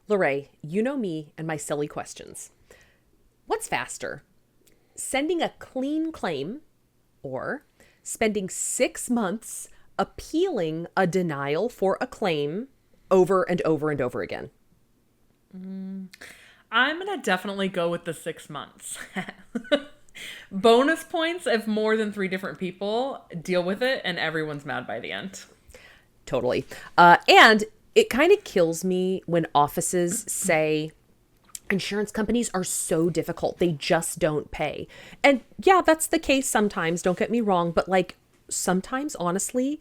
LaRae, you know me and my silly questions. What's faster? Sending a clean claim or spending 6 months appealing a denial for a claim over and over and over again? I'm going to definitely go with the 6 months. Bonus points if more than 3 different people deal with it and everyone's mad by the end. Totally. And it kind of kills me when offices say insurance companies are so difficult. They just don't pay. And yeah, that's the case sometimes. Don't get me wrong. But like sometimes, honestly,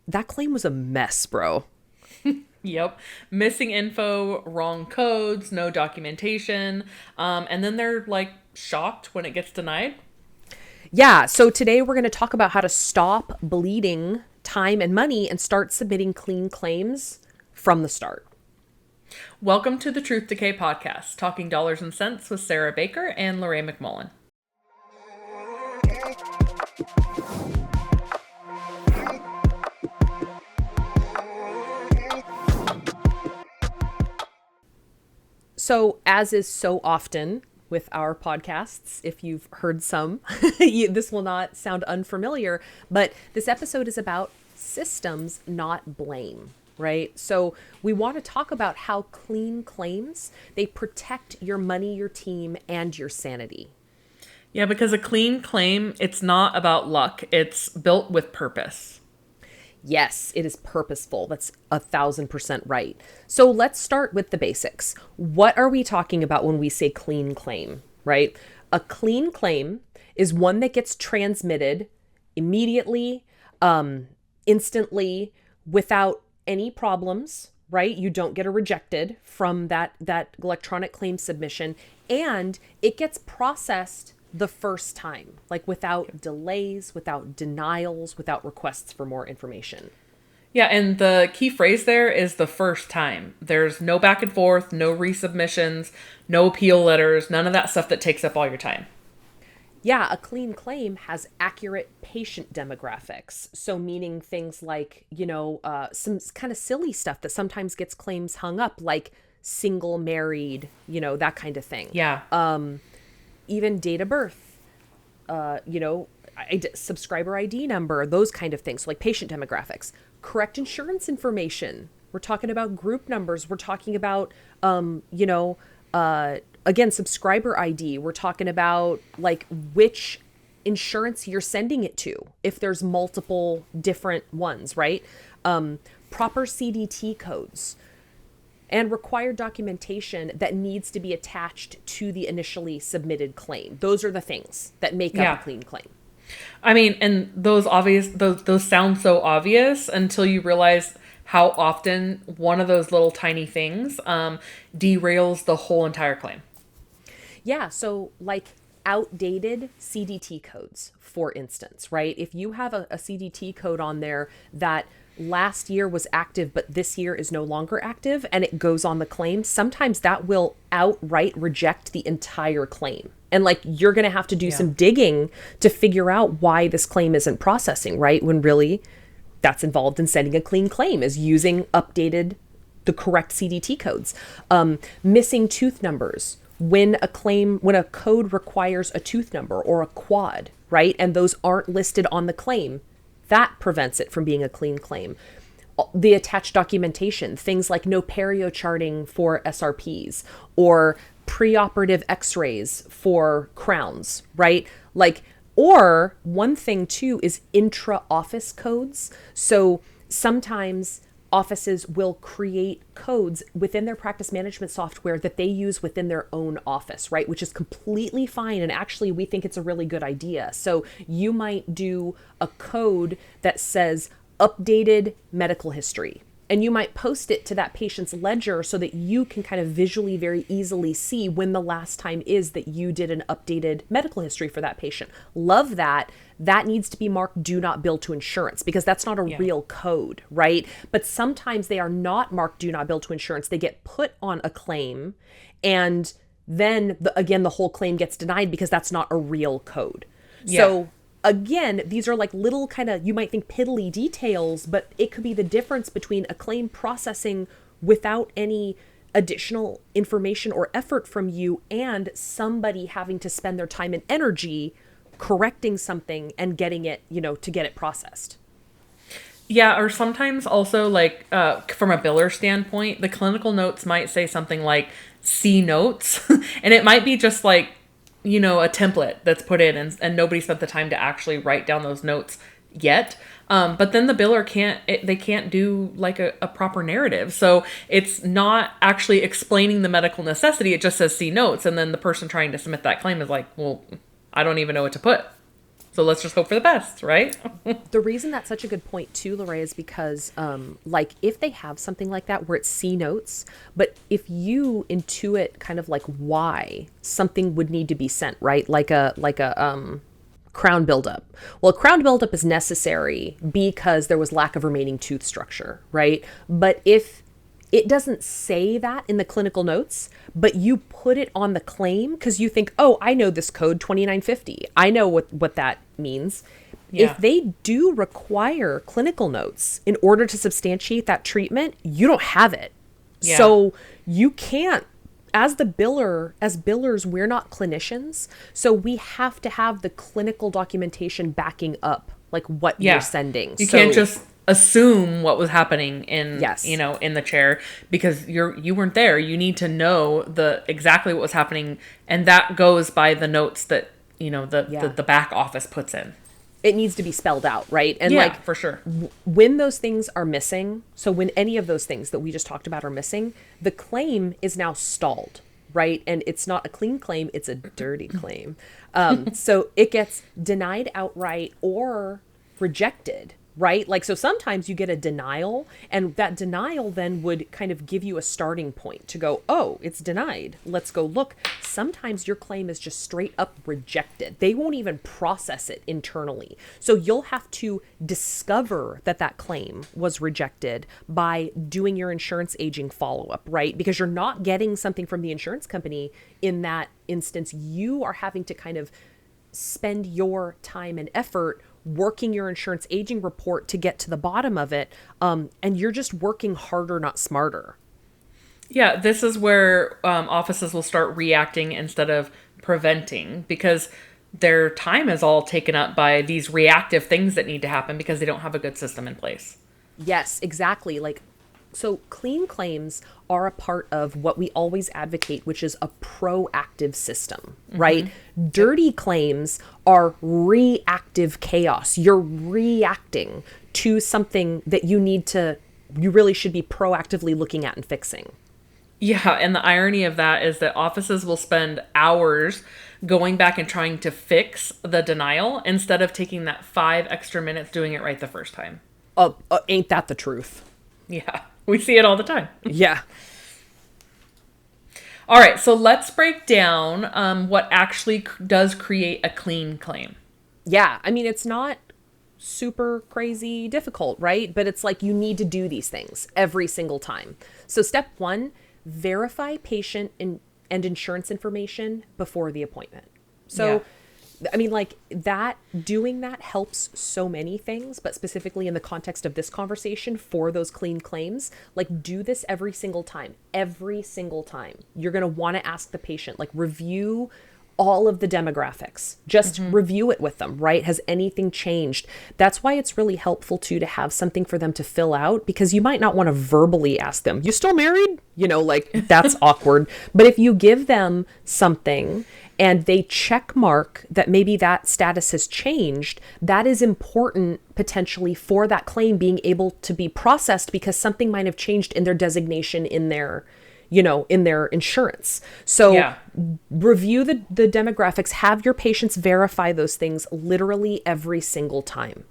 that claim was a mess, bro. Yep. Missing info, wrong codes, no documentation. And then they're like shocked when it gets denied. Yeah. So today we're going to talk about how to stop bleeding time and money and start submitting clean claims from the start. Welcome to the Truth Decay Podcast, talking dollars and cents with Sara Baker and LaRae McMullen. So, as is so often with our podcasts, if you've heard some, this will not sound unfamiliar, but this episode is about systems, not blame, right? So we want to talk about how clean claims, they protect your money, your team, and your sanity. Yeah, because a clean claim, it's not about luck. It's built with purpose. Yes, it is purposeful. That's 1,000% right. So let's start with the basics. What are we talking about when we say clean claim, right? A clean claim is one that gets transmitted immediately, instantly, without any problems, right? You don't get a rejected from that electronic claim submission, and it gets processed the first time, like without delays, without denials, without requests for more information. Yeah, and the key phrase there is the first time. There's no back and forth, no resubmissions, no appeal letters, none of that stuff that takes up all your time. Yeah, a clean claim has accurate patient demographics. So meaning things like, some kind of silly stuff that sometimes gets claims hung up, like single, married, that kind of thing. Yeah. Even date of birth, subscriber ID number, those kind of things. So like patient demographics, correct insurance information. We're talking about group numbers. We're talking about, again, subscriber ID. We're talking about like which insurance you're sending it to, if there's multiple different ones, right? Proper CDT codes. And required documentation that needs to be attached to the initially submitted claim. Those are the things that make up a clean claim. I mean, and those sound so obvious until you realize how often one of those little tiny things derails the whole entire claim. Yeah, so like outdated CDT codes, for instance, right? If you have a CDT code on there that last year was active, but this year is no longer active, and it goes on the claim, sometimes that will outright reject the entire claim. And like, you're going to have to do some digging to figure out why this claim isn't processing, right? When really that's involved in sending a clean claim, is using the correct CDT codes. Missing tooth numbers. When a code requires a tooth number or a quad, right? And those aren't listed on the claim, that prevents it from being a clean claim. The attached documentation, things like no perio charting for SRPs or preoperative x-rays for crowns, right? Or one thing too is intra-office codes. So sometimes offices will create codes within their practice management software that they use within their own office, right? Which is completely fine. And actually, we think it's a really good idea. So you might do a code that says updated medical history. And you might post it to that patient's ledger so that you can kind of visually very easily see when the last time is that you did an updated medical history for that patient. Love that. That needs to be marked do not bill to insurance, because that's not a real code, right? But sometimes they are not marked do not bill to insurance. They get put on a claim, and then the whole claim gets denied because that's not a real code. Yeah. So again, these are like little kind of, you might think piddly details, but it could be the difference between a claim processing without any additional information or effort from you, and somebody having to spend their time and energy correcting something and getting it, to get it processed. Yeah, or sometimes also like from a biller standpoint, the clinical notes might say something like C notes, and it might be just like, a template that's put in and nobody spent the time to actually write down those notes yet. But then the biller they can't do like a proper narrative. So it's not actually explaining the medical necessity. It just says C notes. And then the person trying to submit that claim is like, well, I don't even know what to put. So let's just hope for the best, right? The reason that's such a good point too, LaRae, is because like if they have something like that where it's C notes, but if you intuit kind of like why something would need to be sent, right? Like a crown buildup. Well, crown buildup is necessary because there was lack of remaining tooth structure, right? But if it doesn't say that in the clinical notes, but you put it on the claim because you think, oh, I know this code 2950. I know what that means. Yeah. If they do require clinical notes in order to substantiate that treatment, you don't have it. Yeah. So you can't, as billers, we're not clinicians. So we have to have the clinical documentation backing up like what you're sending. You can't just assume what was happening in the chair because you weren't there. You need to know exactly what was happening, and that goes by the notes that the back office puts in. It needs to be spelled out, right? And for sure. When those things are missing, so when any of those things that we just talked about are missing, the claim is now stalled, right? And it's not a clean claim, it's a dirty claim. So it gets denied outright or rejected, right? Like, so sometimes you get a denial, and that denial then would kind of give you a starting point to go, oh, it's denied. Let's go look. Sometimes your claim is just straight up rejected. They won't even process it internally. So you'll have to discover that claim was rejected by doing your insurance aging follow-up, right? Because you're not getting something from the insurance company in that instance. You are having to kind of spend your time and effort working your insurance aging report to get to the bottom of it. And you're just working harder, not smarter. Yeah, this is where offices will start reacting instead of preventing, because their time is all taken up by these reactive things that need to happen because they don't have a good system in place. Yes, exactly. So clean claims are a part of what we always advocate, which is a proactive system, right? Mm-hmm. Dirty claims are reactive chaos. You're reacting to something that you really should be proactively looking at and fixing. Yeah, and the irony of that is that offices will spend hours going back and trying to fix the denial instead of taking that 5 extra minutes doing it right the first time. Ain't that the truth? Yeah. We see it all the time. Yeah. All right. So let's break down what actually does create a clean claim. Yeah. I mean, it's not super crazy difficult, right? But it's like you need to do these things every single time. So step 1, verify patient and insurance information before the appointment. So I mean, like doing that helps so many things, but specifically in the context of this conversation for those clean claims, like do this every single time. You're going to want to ask the patient, like review all of the demographics, just review it with them, right? Has anything changed? That's why it's really helpful too, to have something for them to fill out, because you might not want to verbally ask them, you still married? That's awkward. But if you give them something and they check mark that maybe that status has changed, that is important potentially for that claim being able to be processed, because something might have changed in their designation in their insurance. So review the demographics, have your patients verify those things literally every single time.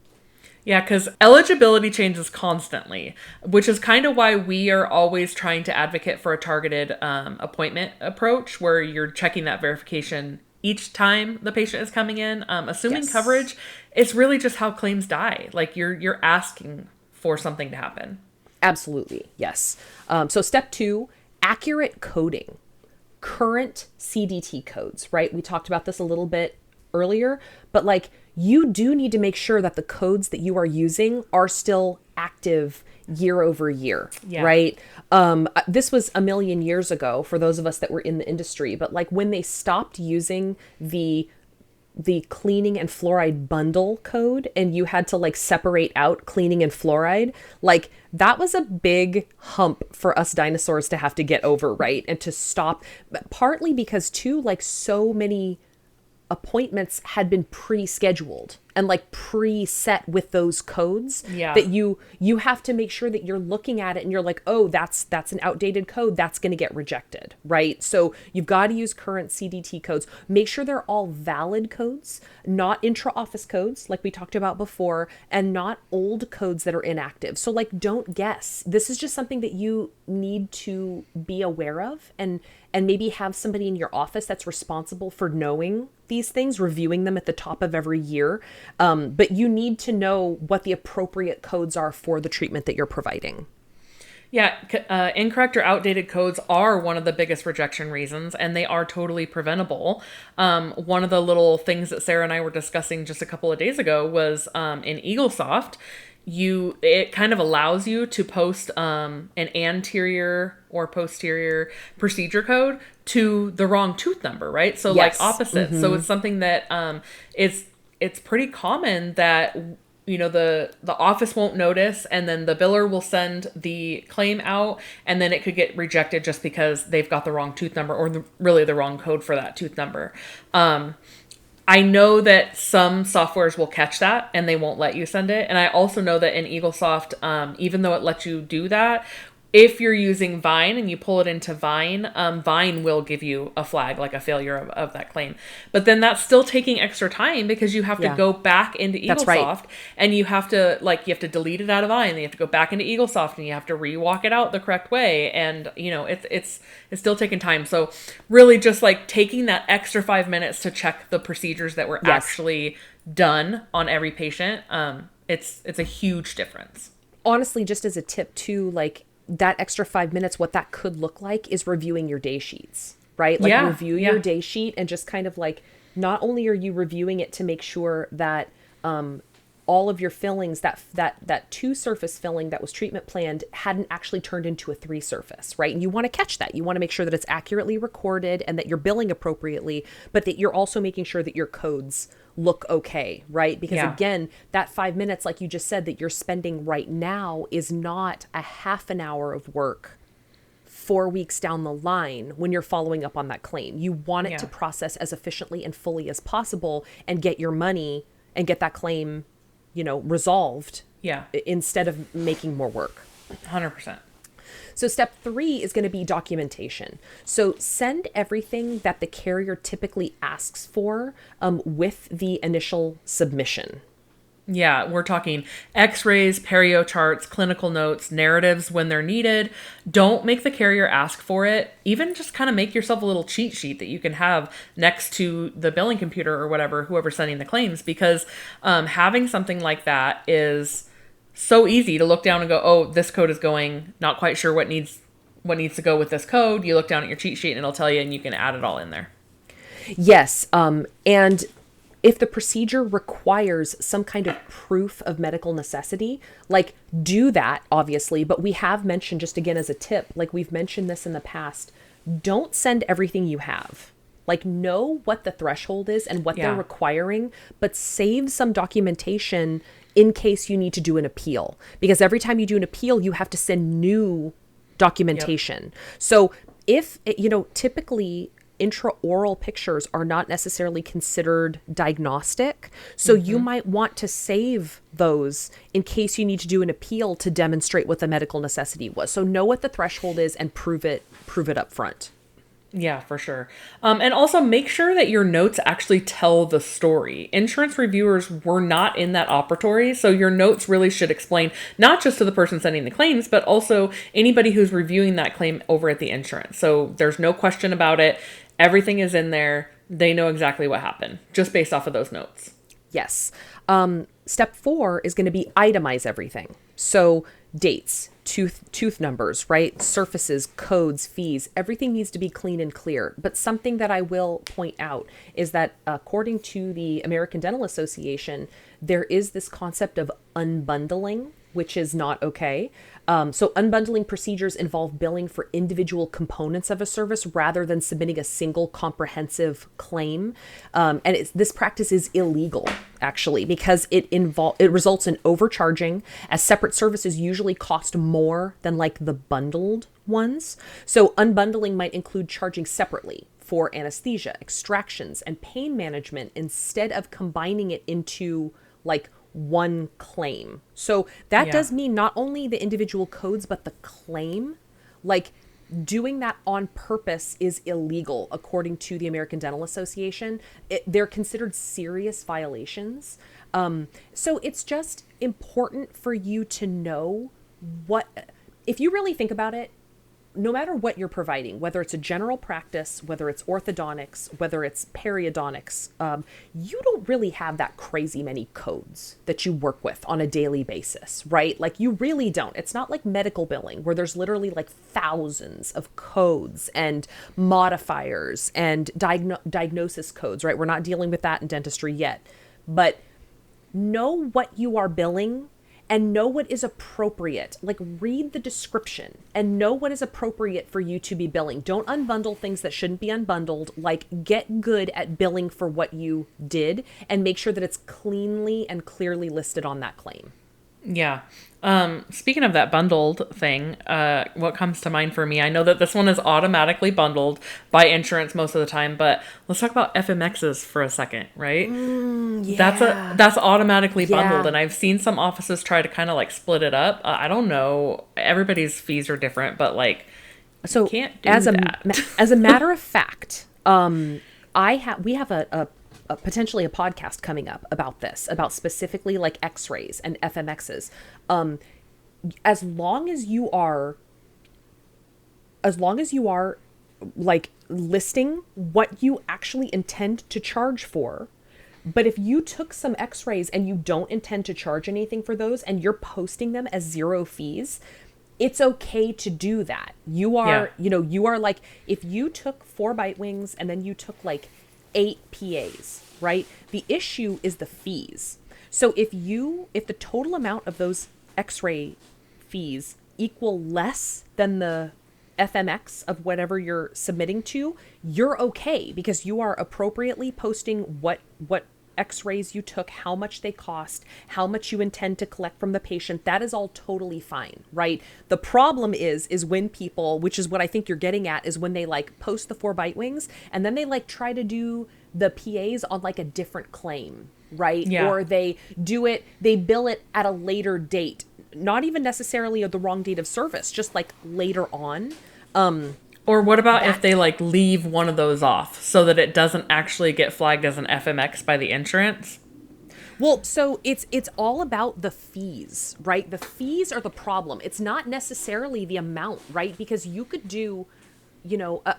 Yeah, because eligibility changes constantly, which is kind of why we are always trying to advocate for a targeted appointment approach, where you're checking that verification each time the patient is coming in. Assuming coverage, it's really just how claims die. Like you're asking for something to happen. Absolutely, yes. So step 2, accurate coding. Current CDT codes, right? We talked about this a little bit earlier, but you do need to make sure that the codes that you are using are still active year over year, Yeah. right? This was a million years ago for those of us that were in the industry, but like when they stopped using the cleaning and fluoride bundle code and you had to like separate out cleaning and fluoride, like that was a big hump for us dinosaurs to have to get over, right? And to stop, partly because too, like so many appointments had been pre-scheduled and like pre-set with those codes that you have to make sure that you're looking at it and you're like, oh, that's an outdated code, that's going to get rejected, right? So you've got to use current CDT codes. Make sure they're all valid codes, not intra-office codes like we talked about before, and not old codes that are inactive. So like, don't guess. This is just something that you need to be aware of, and maybe have somebody in your office that's responsible for knowing these things, reviewing them at the top of every year. But you need to know what the appropriate codes are for the treatment that you're providing. Yeah, incorrect or outdated codes are one of the biggest rejection reasons, and they are totally preventable. One of the little things that Sara and I were discussing just a couple of days ago was in EagleSoft, it kind of allows you to post an anterior or posterior procedure code to the wrong tooth number, right? So Yes. like opposite. So it's something that it's pretty common that the office won't notice, and then the biller will send the claim out, and then it could get rejected just because they've got the wrong tooth number or really the wrong code for that tooth number. I know that some softwares will catch that and they won't let you send it. And I also know that in EagleSoft, even though it lets you do that, if you're using Vine and you pull it into Vine, Vine will give you a flag, like a failure of that claim. But then that's still taking extra time because you have to go back into EagleSoft. That's right. And you have to delete it out of Vine. And you have to go back into EagleSoft and you have to re-walk it out the correct way. And, it's still taking time. So really just like taking that extra 5 minutes to check the procedures that were actually done on every patient. It's a huge difference. Honestly, just as a tip too, like, that extra 5 minutes, what that could look like is reviewing your day sheets, right? Like review your day sheet and just kind of like, not only are you reviewing it to make sure that all of your fillings, that 2 surface filling that was treatment planned hadn't actually turned into a 3 surface, right? And you want to catch that. You want to make sure that it's accurately recorded and that you're billing appropriately, but that you're also making sure that your codes look okay, right? Because again, that 5 minutes, like you just said, that you're spending right now is not a half an hour of work 4 weeks down the line when you're following up on that claim. You want it to process as efficiently and fully as possible and get your money and get that claim, resolved. Yeah. Instead of making more work. 100%. So step 3 is going to be documentation. So send everything that the carrier typically asks for with the initial submission. Yeah, we're talking x-rays, perio charts, clinical notes, narratives when they're needed. Don't make the carrier ask for it. Even just kind of make yourself a little cheat sheet that you can have next to the billing computer or whatever, whoever's sending the claims, because having something like that is so easy to look down and go, oh, this code is going, not quite sure what needs to go with this code. You look down at your cheat sheet and it'll tell you, and you can add it all in there. Yes. And if the procedure requires some kind of proof of medical necessity, like do that, obviously. But we have mentioned, just again as a tip, like we've mentioned this in the past, don't send everything you have. Like know what the threshold is and what they're requiring, but save some documentation in case you need to do an appeal. Because every time you do an appeal, you have to send new documentation. So if, typically intraoral pictures are not necessarily considered diagnostic. So you might want to save those in case you need to do an appeal to demonstrate what the medical necessity was. So know what the threshold is and prove it up front. Yeah, for sure. And also make sure that your notes actually tell the story. Insurance reviewers were not in that operatory, so your notes really should explain not just to the person sending the claims, but also anybody who's reviewing that claim over at the insurance. So there's no question about it. Everything is in there. They know exactly what happened just based off of those notes. Yes. Step 4 is going to be itemize everything. So dates, tooth numbers, right? Surfaces, codes, fees, everything needs to be clean and clear. But something that I will point out is that according to the American Dental Association, there is this concept of unbundling which is not okay. So unbundling procedures involve billing for individual components of a service rather than submitting a single comprehensive claim. This practice is illegal, actually, because it results in overcharging, as separate services usually cost more than like the bundled ones. So unbundling might include charging separately for anesthesia, extractions, and pain management instead of combining it into like one claim. So that does mean not only the individual codes, but the claim. Like doing that on purpose is illegal, according to the American Dental Association. They're considered serious violations. So it's just important for you to know if you really think about it, no matter what you're providing, whether it's a general practice, whether it's orthodontics, whether it's periodontics, you don't really have that crazy many codes that you work with on a daily basis, right? Like you really don't. It's not like medical billing where there's literally like thousands of codes and modifiers and diagnosis codes, right? We're not dealing with that in dentistry yet. But know what you are billing and know what is appropriate. Like read the description and know what is appropriate for you to be billing. Don't unbundle things that shouldn't be unbundled. Like get good at billing for what you did and make sure that it's cleanly and clearly listed on that claim. Yeah. Speaking of that bundled thing, what comes to mind for me, I know that this one is automatically bundled by insurance most of the time, but let's talk about FMXs for a second, right? Yeah. That's automatically bundled. And I've seen some offices try to kind of like split it up. I don't know. Everybody's fees are different, but like, so you can't do that. As a matter of fact, we have a potentially a podcast coming up about this, about specifically like x-rays and FMXs. As long as you are like listing what you actually intend to charge for, but if you took some x-rays and you don't intend to charge anything for those and you're posting them as zero fees, it's okay to do that. You are like, if you took 4 bite wings and then you took like 8 PAs, right? The issue is the fees. So if the total amount of those x-ray fees equal less than the FMX of whatever you're submitting to, you're okay because you are appropriately posting what x-rays you took, how much they cost, how much you intend to collect from the patient. That is all totally fine, right? The problem is when people, which is what I think you're getting at, is when they like post the 4 bite wings and then they like try to do the PAs on like a different claim, right? Yeah. Or they bill it at a later date, not even necessarily the wrong date of service, just like later on. Or what about if they like leave one of those off so that it doesn't actually get flagged as an FMX by the insurance? Well, so it's all about the fees, right? The fees are the problem. It's not necessarily the amount, right? Because you could do,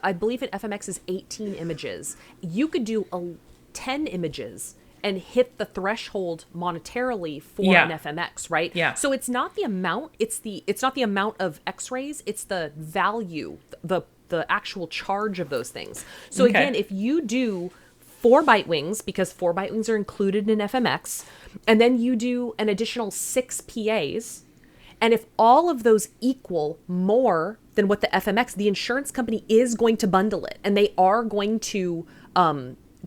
I believe an FMX is 18 images. You could do 10 images and hit the threshold monetarily for an FMX, right? Yeah. So it's not the amount, it's not the amount of x-rays, it's the value, the actual charge of those things. So again, if you do 4 bite wings, because 4 bite wings are included in FMX, and then you do an additional 6 PAs, and if all of those equal more than what the FMX, the insurance company is going to bundle it, and they are going to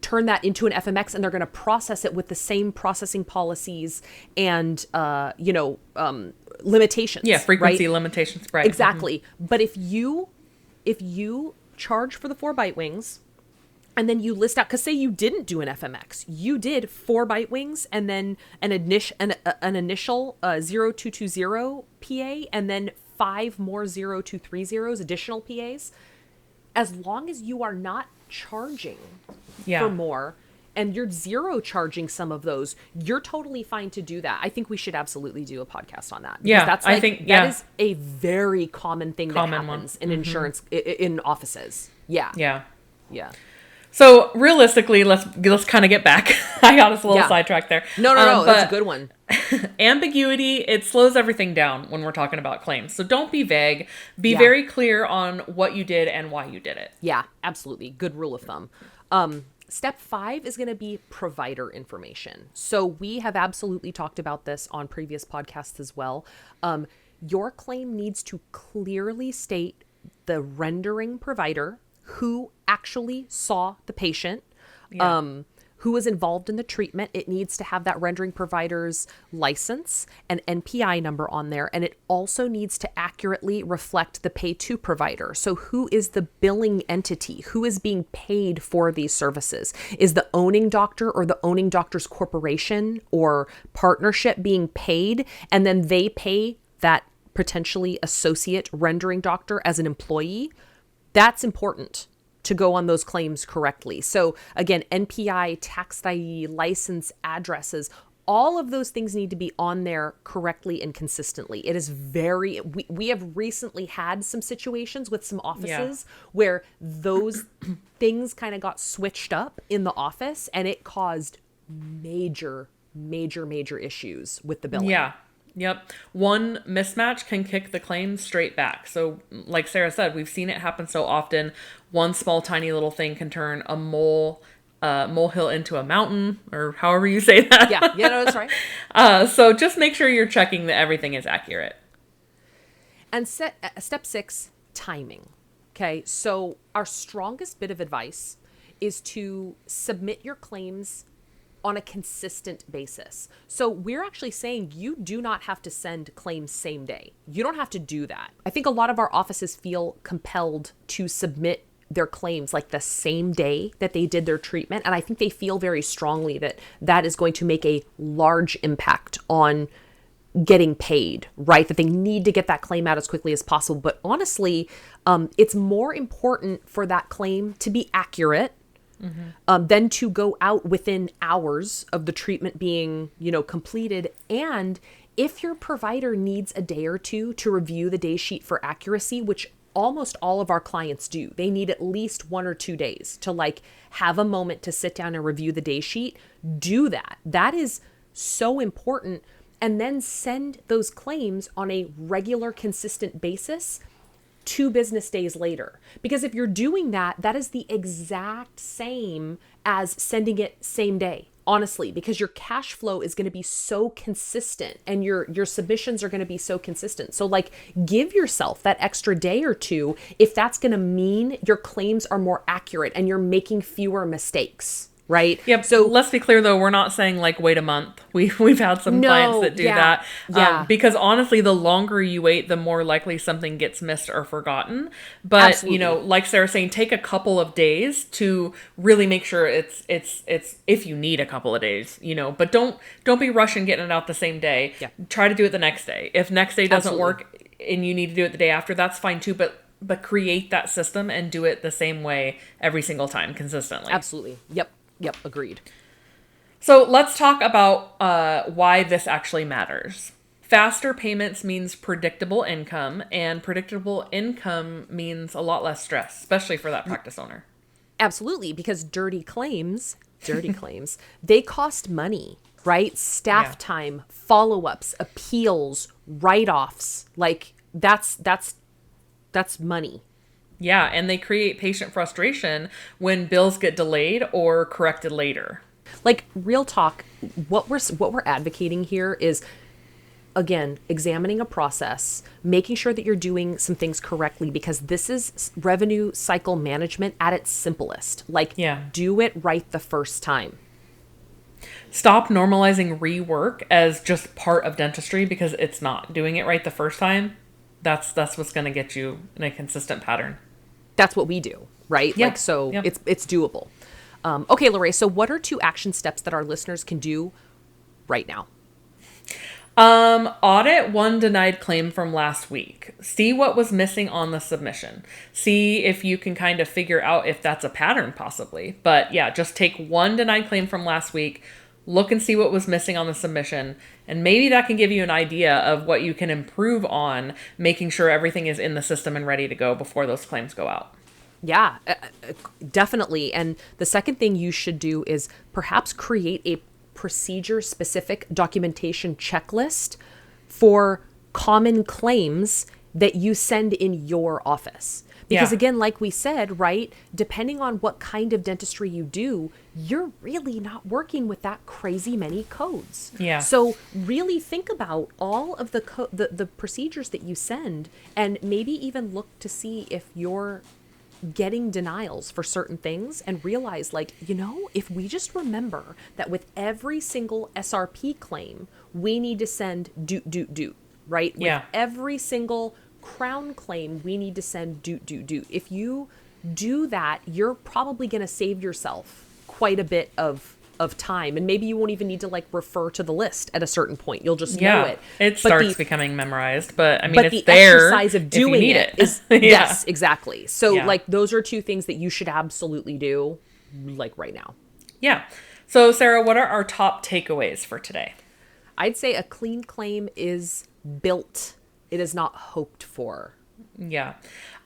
turn that into an FMX, and they're going to process it with the same processing policies and limitations. Yeah, frequency right? limitations, right? Exactly. Mm-hmm. But if you charge for the 4 bite wings, and then you list out, because say you didn't do an FMX, you did 4 bite wings and then an initial 0220 PA, and then 5 more 0230s, additional PAs. As long as you are not charging for more and you're zero charging some of those, you're totally fine to do that. I think we should absolutely do a podcast on that. Yeah, that's I think that is a very common thing that happens in insurance in offices. Yeah. Yeah. Yeah. So realistically, let's kind of get back. I got us a little sidetracked there. No, that's a good one. Ambiguity, it slows everything down when we're talking about claims. So don't be vague. Be very clear on what you did and why you did it. Yeah, absolutely. Good rule of thumb. Step 5 is going to be provider information. So we have absolutely talked about this on previous podcasts as well. Your claim needs to clearly state the rendering provider, who actually saw the patient, who was involved in the treatment. It needs to have that rendering provider's license and NPI number on there. And it also needs to accurately reflect the pay to provider. So who is the billing entity? Who is being paid for these services? Is the owning doctor or the owning doctor's corporation or partnership being paid? And then they pay that potentially associate rendering doctor as an employee? That's important to go on those claims correctly. So again, NPI, tax ID, license, addresses, all of those things need to be on there correctly and consistently. It is we have recently had some situations with some offices where those things kind of got switched up in the office, and it caused major issues with the billing. Yeah. Yep. One mismatch can kick the claim straight back. So like Sara said, we've seen it happen so often. One small, tiny little thing can turn a molehill into a mountain, or however you say that. Yeah, no, that's right. So just make sure you're checking that everything is accurate. And step 6, timing. Okay. So our strongest bit of advice is to submit your claims on a consistent basis. So we're actually saying you do not have to send claims same day. You don't have to do that. I think a lot of our offices feel compelled to submit their claims like the same day that they did their treatment. And I think they feel very strongly that that is going to make a large impact on getting paid, right? That they need to get that claim out as quickly as possible. But honestly, it's more important for that claim to be accurate than to go out within hours of the treatment being, completed. And if your provider needs a day or two to review the day sheet for accuracy, which almost all of our clients do, they need at least 1 or 2 days to have a moment to sit down and review the day sheet. Do that. That is so important. And then send those claims on a regular, consistent basis 2 business days later. Because if you're doing that, that is the exact same as sending it same day, honestly, because your cash flow is going to be so consistent and your submissions are going to be so consistent. So give yourself that extra day or two if that's going to mean your claims are more accurate and you're making fewer mistakes. Right. Yep. So let's be clear, though, we're not saying wait a month. We've had some clients that do that. Yeah. Because honestly, the longer you wait, the more likely something gets missed or forgotten. But, Absolutely. Like Sara's saying, take a couple of days to really make sure it's if you need a couple of days, but don't be rushing getting it out the same day. Yeah. Try to do it the next day. If next day doesn't Absolutely. work and you need to do it the day after, that's fine too. But create that system and do it the same way every single time consistently. Absolutely. Yep. Agreed. So let's talk about why this actually matters. Faster payments means predictable income, and predictable income means a lot less stress, especially for that practice owner. Absolutely, because dirty claims, they cost money, right? Staff time, follow-ups, appeals, write-offs. That's money. Yeah, and they create patient frustration when bills get delayed or corrected later. Real talk, what we're advocating here is, again, examining a process, making sure that you're doing some things correctly, because this is revenue cycle management at its simplest. Do it right the first time. Stop normalizing rework as just part of dentistry, because it's not. Doing it right the first time, that's what's going to get you in a consistent pattern. That's what we do, right? Yeah. It's doable. Okay, LaRae, so what are 2 action steps that our listeners can do right now? Audit one denied claim from last week. See what was missing on the submission. See if you can kind of figure out if that's a pattern possibly. But yeah, just take one denied claim from last week, look and see what was missing on the submission, and maybe that can give you an idea of what you can improve on, making sure everything is in the system and ready to go before those claims go out. Yeah, definitely. And the second thing you should do is perhaps create a procedure-specific documentation checklist for common claims that you send in your office. Because Yeah. again, like we said, right, depending on what kind of dentistry you do, you're really not working with that crazy many codes. Yeah. So really think about all of the procedures that you send, and maybe even look to see if you're getting denials for certain things, and realize, like, if we just remember that with every single SRP claim, we need to send do, right? Yeah. With every single crown claim, we need to send do. If you do that, you're probably going to save yourself quite a bit of time, and maybe you won't even need to like refer to the list at a certain point. You'll just know it. It But starts the- becoming memorized, but I mean, but it's the there exercise of if you doing need it it. is Yeah. yes, exactly. So Yeah. like those are two things that you should absolutely do, like right now. Yeah. So, Sarah, what are our top takeaways for today? I'd say a clean claim is built. It is not hoped for. Yeah.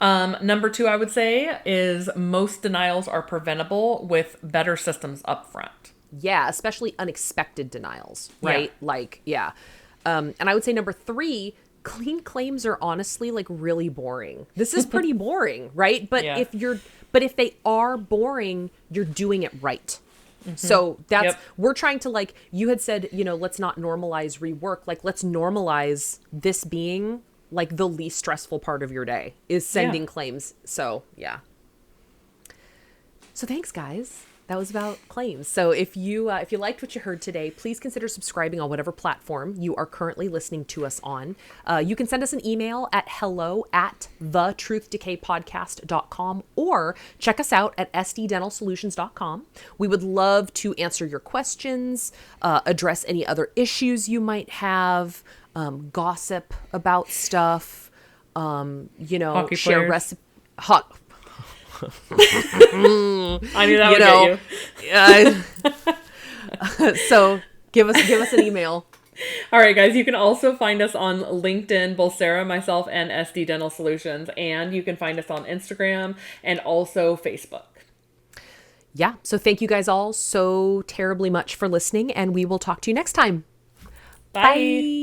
Number 2, I would say, is most denials are preventable with better systems up front. Yeah, especially unexpected denials, right? Yeah. Like, yeah. And I would say number 3, clean claims are honestly like really boring. This is pretty boring, right? But Yeah. if they are boring, you're doing it right. So that's, Yep. we're trying to, like, you had said, let's not normalize rework. Like, let's normalize this being like the least stressful part of your day is sending Yeah. claims. So yeah. So thanks, guys. That was about claims. So if you liked what you heard today, please consider subscribing on whatever platform you are currently listening to us on. You can send us an email at hello@thetruthDecayPodcast.com, or check us out at sddentalsolutions.com. We would love to answer your questions, address any other issues you might have, gossip about stuff, Hockey share players. recipes. I knew that would get you. So give us an email. All right, guys, you can also find us on LinkedIn, both Sarah, myself, and SD Dental Solutions. And you can find us on Instagram and also Facebook. Yeah. So thank you guys all so terribly much for listening, and we will talk to you next time. Bye. Bye.